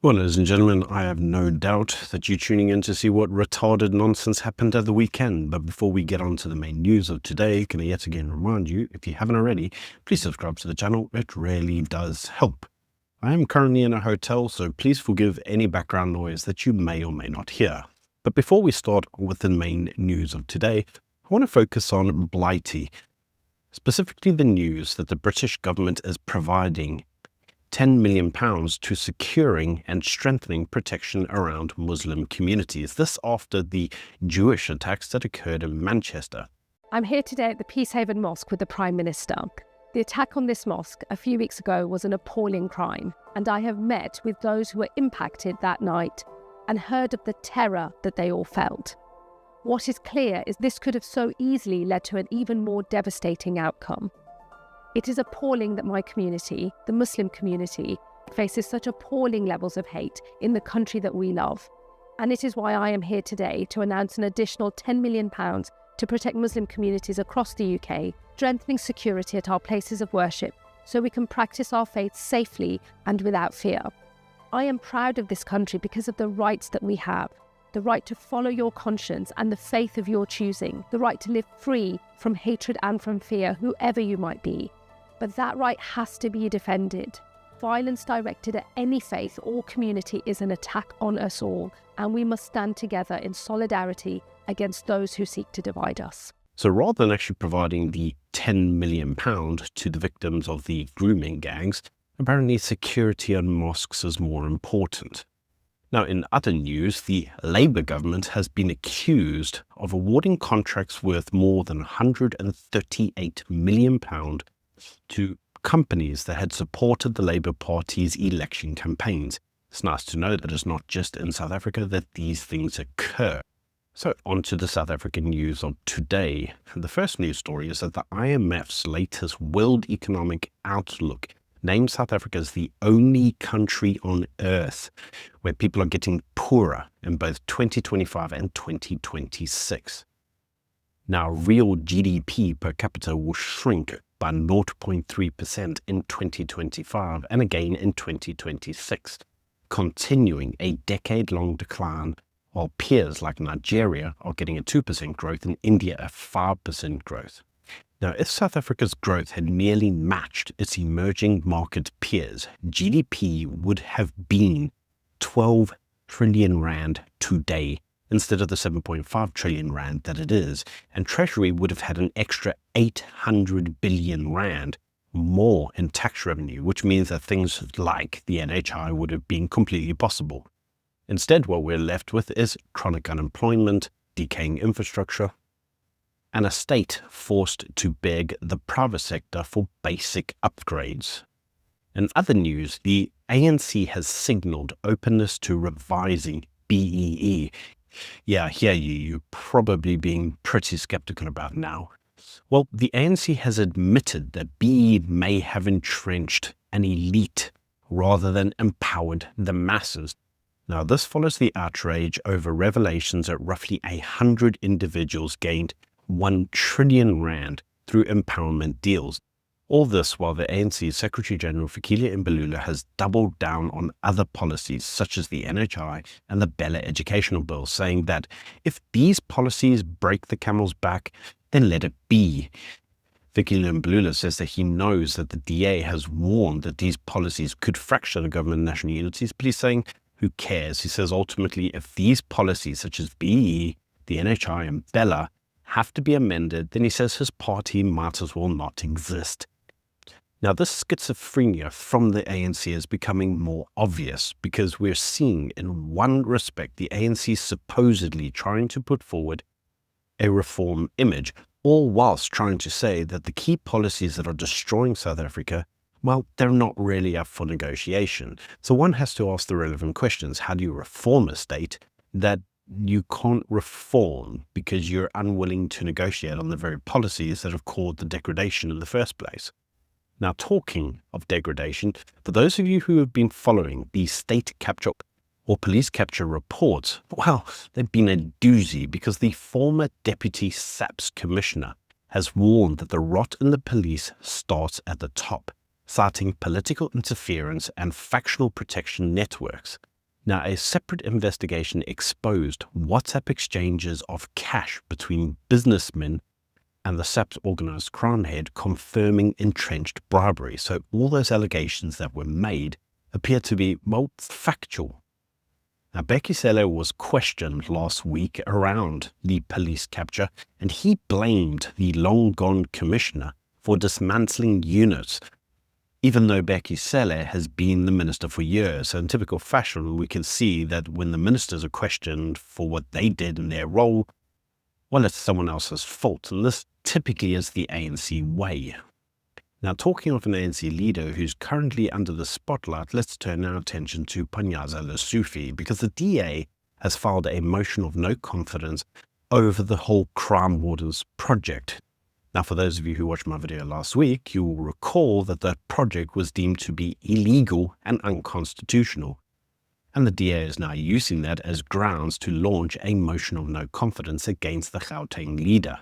Well, ladies and gentlemen, I have no doubt that you're tuning in to see what retarded nonsense happened at the weekend. But before we get on to the main news of today, can I yet again remind you, if you haven't already, please subscribe to the channel. It really does help. I am currently in a hotel, so please forgive any background noise that you may or may not hear. But before we start with the main news of today, I want to focus on Blighty, specifically the news that the British government is providing £10 million to securing and strengthening protection around Muslim communities. This after the Jewish attacks that occurred in Manchester. I'm here today at the Peacehaven Mosque with the Prime Minister. The attack on this mosque a few weeks ago was an appalling crime, and I have met with those who were impacted that night and heard of the terror that they all felt. What is clear is this could have so easily led to an even more devastating outcome. It is appalling that my community, the Muslim community, faces such appalling levels of hate in the country that we love. And it is why I am here today to announce an additional £10 million to protect Muslim communities across the UK, strengthening security at our places of worship so we can practice our faith safely and without fear. I am proud of this country because of the rights that we have. The right to follow your conscience and the faith of your choosing. The right to live free from hatred and from fear, whoever you might be. But that right has to be defended. Violence directed at any faith or community is an attack on us all, and we must stand together in solidarity against those who seek to divide us. So rather than actually providing the £10 million to the victims of the grooming gangs, apparently security on mosques is more important. Now, in other news, the Labour government has been accused of awarding contracts worth more than £138 million to companies that had supported the Labour Party's election campaigns. It's nice to know that it's not just in South Africa that these things occur. So on to the South African news of today. The first news story is that the IMF's latest World Economic Outlook names South Africa as the only country on earth where people are getting poorer in both 2025 and 2026. Now, real GDP per capita will shrink by 0.3% in 2025 and again in 2026, continuing a decade-long decline, while peers like Nigeria are getting a 2% growth and India a 5% growth. Now, if South Africa's growth had merely matched its emerging market peers, GDP would have been 12 trillion rand today, instead of the 7.5 trillion rand that it is, and Treasury would have had an extra 800 billion rand more in tax revenue, which means that things like the NHI would have been completely possible. Instead, what we're left with is chronic unemployment, decaying infrastructure, and a state forced to beg the private sector for basic upgrades. In other news, the ANC has signalled openness to revising BEE. Yeah, I hear you. You're probably being pretty skeptical about now. Well, the ANC has admitted that BEE may have entrenched an elite rather than empowered the masses. Now, this follows the outrage over revelations that roughly 100 individuals gained 1 trillion rand through empowerment deals. All this while the ANC Secretary-General Fikile Mbalula has doubled down on other policies such as the NHI and the Bella Educational Bill, saying that if these policies break the camel's back, then let it be. Fikile Mbalula says that he knows that the DA has warned that these policies could fracture the government and national unities, but he's saying, who cares? He says ultimately, if these policies such as BE, the NHI and Bella have to be amended, then he says his party might as well not exist. Now, this schizophrenia from the ANC is becoming more obvious because we're seeing, in one respect, the ANC supposedly trying to put forward a reform image, all whilst trying to say that the key policies that are destroying South Africa, well, they're not really up for negotiation. So one has to ask the relevant questions. How do you reform a state that you can't reform because you're unwilling to negotiate on the very policies that have caused the degradation in the first place? Now, talking of degradation, for those of you who have been following the state capture or police capture reports, well, they've been a doozy because the former Deputy SAPS Commissioner has warned that the rot in the police starts at the top, citing political interference and factional protection networks. Now, a separate investigation exposed WhatsApp exchanges of cash between businessmen and the SAP's organized crime head, confirming entrenched bribery. So all those allegations that were made appear to be, well, factual. Now, Becky Cele was questioned last week around the police capture, and he blamed the long-gone commissioner for dismantling units, even though Becky Cele has been the minister for years. So in typical fashion, we can see that when the ministers are questioned for what they did in their role, well, it's someone else's fault. And this typically is the ANC way. Now, talking of an ANC leader who's currently under the spotlight, let's turn our attention to Panyaza Lesufi, because the DA has filed a motion of no confidence over the whole crime wardens project. Now, for those of you who watched my video last week, you will recall that that project was deemed to be illegal and unconstitutional. And the DA is now using that as grounds to launch a motion of no confidence against the Gauteng leader.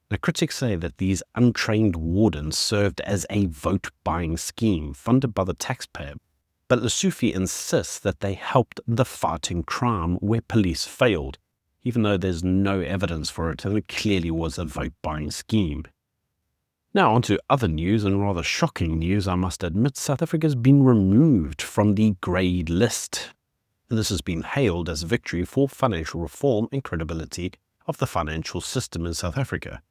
Now, critics say that these untrained wardens served as a vote-buying scheme funded by the taxpayer, but Lesufi insists that they helped the fighting crime where police failed, even though there's no evidence for it, and it clearly was a vote-buying scheme. Now on to other news, and rather shocking news, I must admit. South Africa has been removed from the grey list. And this has been hailed as a victory for financial reform and credibility of the financial system in South Africa.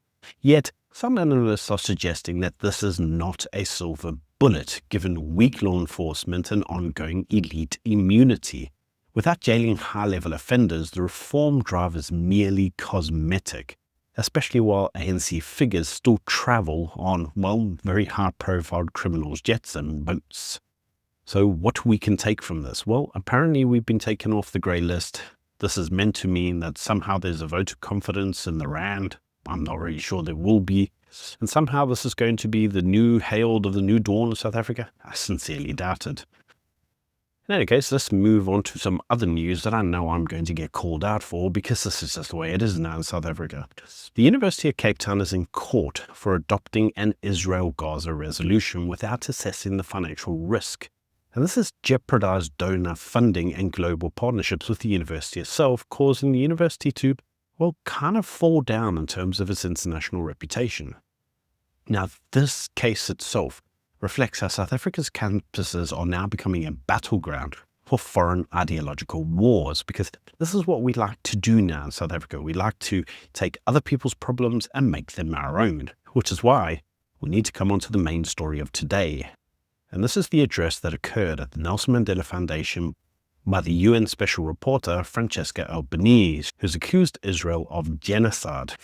Yet, some analysts are suggesting that this is not a silver bullet, given weak law enforcement and ongoing elite immunity. Without jailing high-level offenders, the reform drive is merely cosmetic, especially while ANC figures still travel on, well, very high-profile criminals' jets and boats. So what we can take from this? Well, apparently we've been taken off the grey list. This is meant to mean that somehow there's a vote of confidence in the rand. I'm not really sure there will be. And somehow this is going to be the new herald of the new dawn of South Africa. I sincerely doubt it. In any case, let's move on to some other news that I know I'm going to get called out for, because this is just the way it is now in South Africa. The University of Cape Town is in court for adopting an Israel-Gaza resolution without assessing the financial risk. And this has jeopardized donor funding and global partnerships with the university itself, causing the university to, well, kind of fall down in terms of its international reputation. Now, this case itself reflects how South Africa's campuses are now becoming a battleground for foreign ideological wars, because this is what we like to do now in South Africa. We like to take other people's problems and make them our own, which is why we need to come on to the main story of today. And this is the address that occurred at the Nelson Mandela Foundation by the UN Special Rapporteur Francesca Albanese, who's accused Israel of genocide.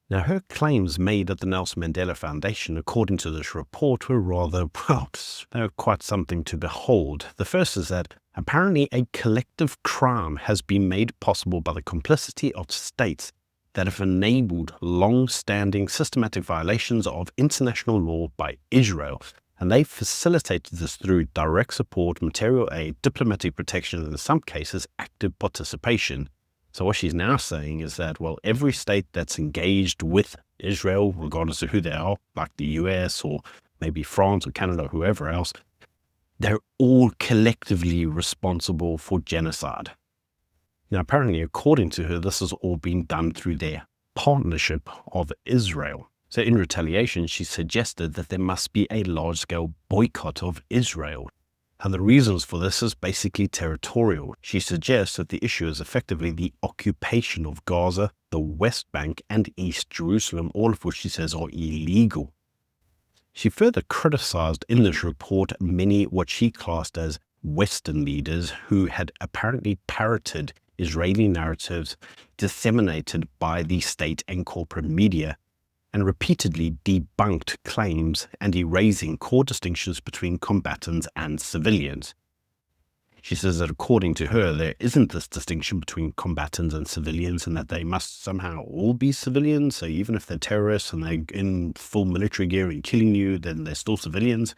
Now, her claims made at the Nelson Mandela Foundation, according to this report, were rather, well, they were quite something to behold. The first is that apparently a collective crime has been made possible by the complicity of states that have enabled long-standing systematic violations of international law by Israel. And they facilitated this through direct support, material aid, diplomatic protection, and in some cases, active participation. So what she's now saying is that, well, every state that's engaged with Israel, regardless of who they are, like the US or maybe France or Canada or whoever else, they're all collectively responsible for genocide. Now, apparently, according to her, this has all been done through their partnership of Israel. So in retaliation, she suggested that there must be a large-scale boycott of Israel. And the reasons for this is basically territorial. She suggests that the issue is effectively the occupation of Gaza, the West Bank, and East Jerusalem, all of which she says are illegal. She further criticized in this report many what she classed as Western leaders who had apparently parroted Israeli narratives disseminated by the state and corporate media, and repeatedly debunked claims and erasing core distinctions between combatants and civilians. She says that according to her, there isn't this distinction between combatants and civilians, and that they must somehow all be civilians. So even if they're terrorists and they're in full military gear and killing you, then they're still civilians.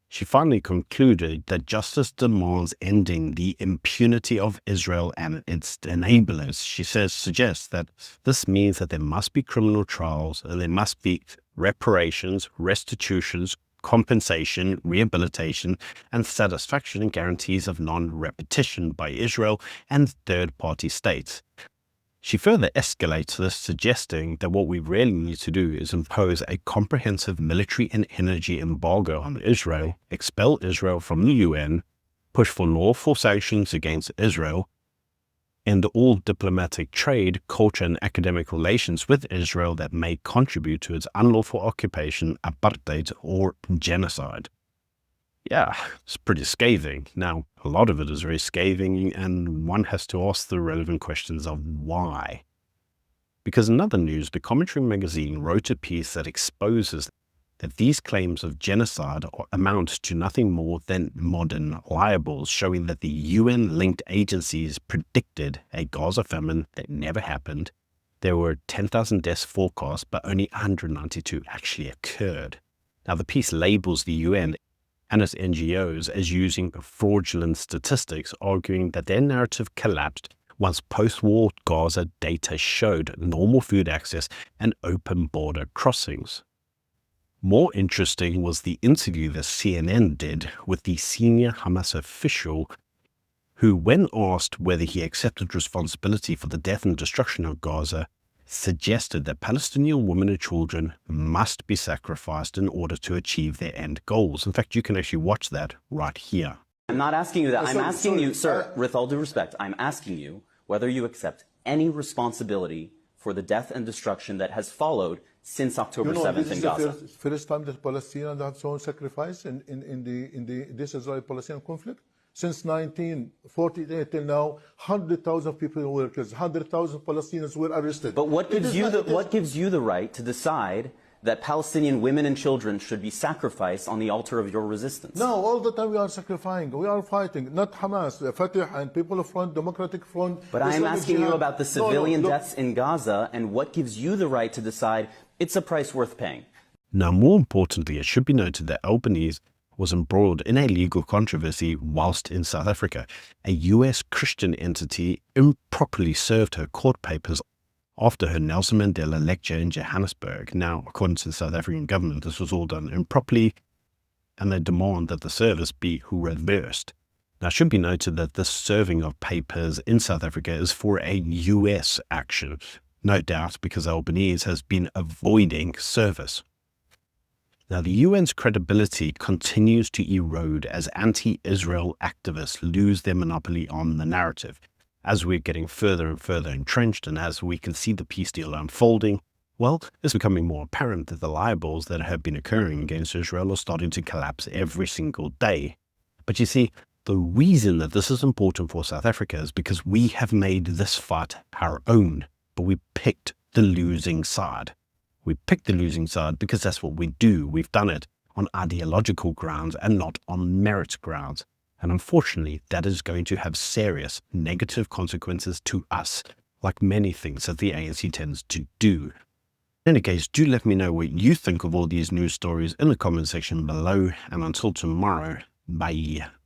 She finally concluded that justice demands ending the impunity of Israel and its enablers. She suggests that this means that there must be criminal trials and there must be reparations, restitutions, compensation, rehabilitation, and satisfaction and guarantees of non-repetition by Israel and third-party states. She further escalates this, suggesting that what we really need to do is impose a comprehensive military and energy embargo on Israel, expel Israel from the UN, push for lawful sanctions against Israel, end all diplomatic trade, culture, and academic relations with Israel that may contribute to its unlawful occupation, apartheid, or genocide. Yeah, it's pretty scathing. Now, a lot of it is very scathing, and one has to ask the relevant questions of why. Because in other news, the Commentary magazine wrote a piece that exposes that these claims of genocide amount to nothing more than modern libels, showing that the UN-linked agencies predicted a Gaza famine that never happened. There were 10,000 deaths forecast, but only 192 actually occurred. Now, the piece labels the UN and its NGOs as using fraudulent statistics, arguing that their narrative collapsed once post-war Gaza data showed normal food access and open border crossings. More interesting was the interview that CNN did with the senior Hamas official who, when asked whether he accepted responsibility for the death and destruction of Gaza, suggested that Palestinian women and children must be sacrificed in order to achieve their end goals. In fact, you can actually watch that right here. I'm not asking you that. I'm asking you, sir, with all due respect, I'm asking you whether you accept any responsibility for the death and destruction that has followed since October 7th in Gaza. This is the first time that Palestinians have shown sacrifice in this Israeli-Palestinian conflict. Since 1948 till now, 100,000 people were killed, 100,000 Palestinians were arrested. But what gives you the right to decide that Palestinian women and children should be sacrificed on the altar of your resistance? No, all the time we are sacrificing, we are fighting, not Hamas, Fatah and People Front, Democratic Front. But I am asking you about the civilian deaths in Gaza and what gives you the right to decide it's a price worth paying. Now, more importantly, it should be noted that Albanese was embroiled in a legal controversy whilst in South Africa. A US Christian entity improperly served her court papers after her Nelson Mandela lecture in Johannesburg. Now, according to the South African government, this was all done improperly, and they demand that the service be reversed. Now, it should be noted that this serving of papers in South Africa is for a US action, no doubt because Albanese has been avoiding service. Now, the UN's credibility continues to erode as anti-Israel activists lose their monopoly on the narrative. As we're getting further and further entrenched, and as we can see the peace deal unfolding, well, it's becoming more apparent that the libels that have been occurring against Israel are starting to collapse every single day. But you see, the reason that this is important for South Africa is because we have made this fight our own, but we picked the losing side. We picked the losing side because that's what we do. We've done it on ideological grounds and not on merit grounds. And unfortunately, that is going to have serious negative consequences to us, like many things that the ANC tends to do. In any case, do let me know what you think of all these news stories in the comment section below. And until tomorrow, bye.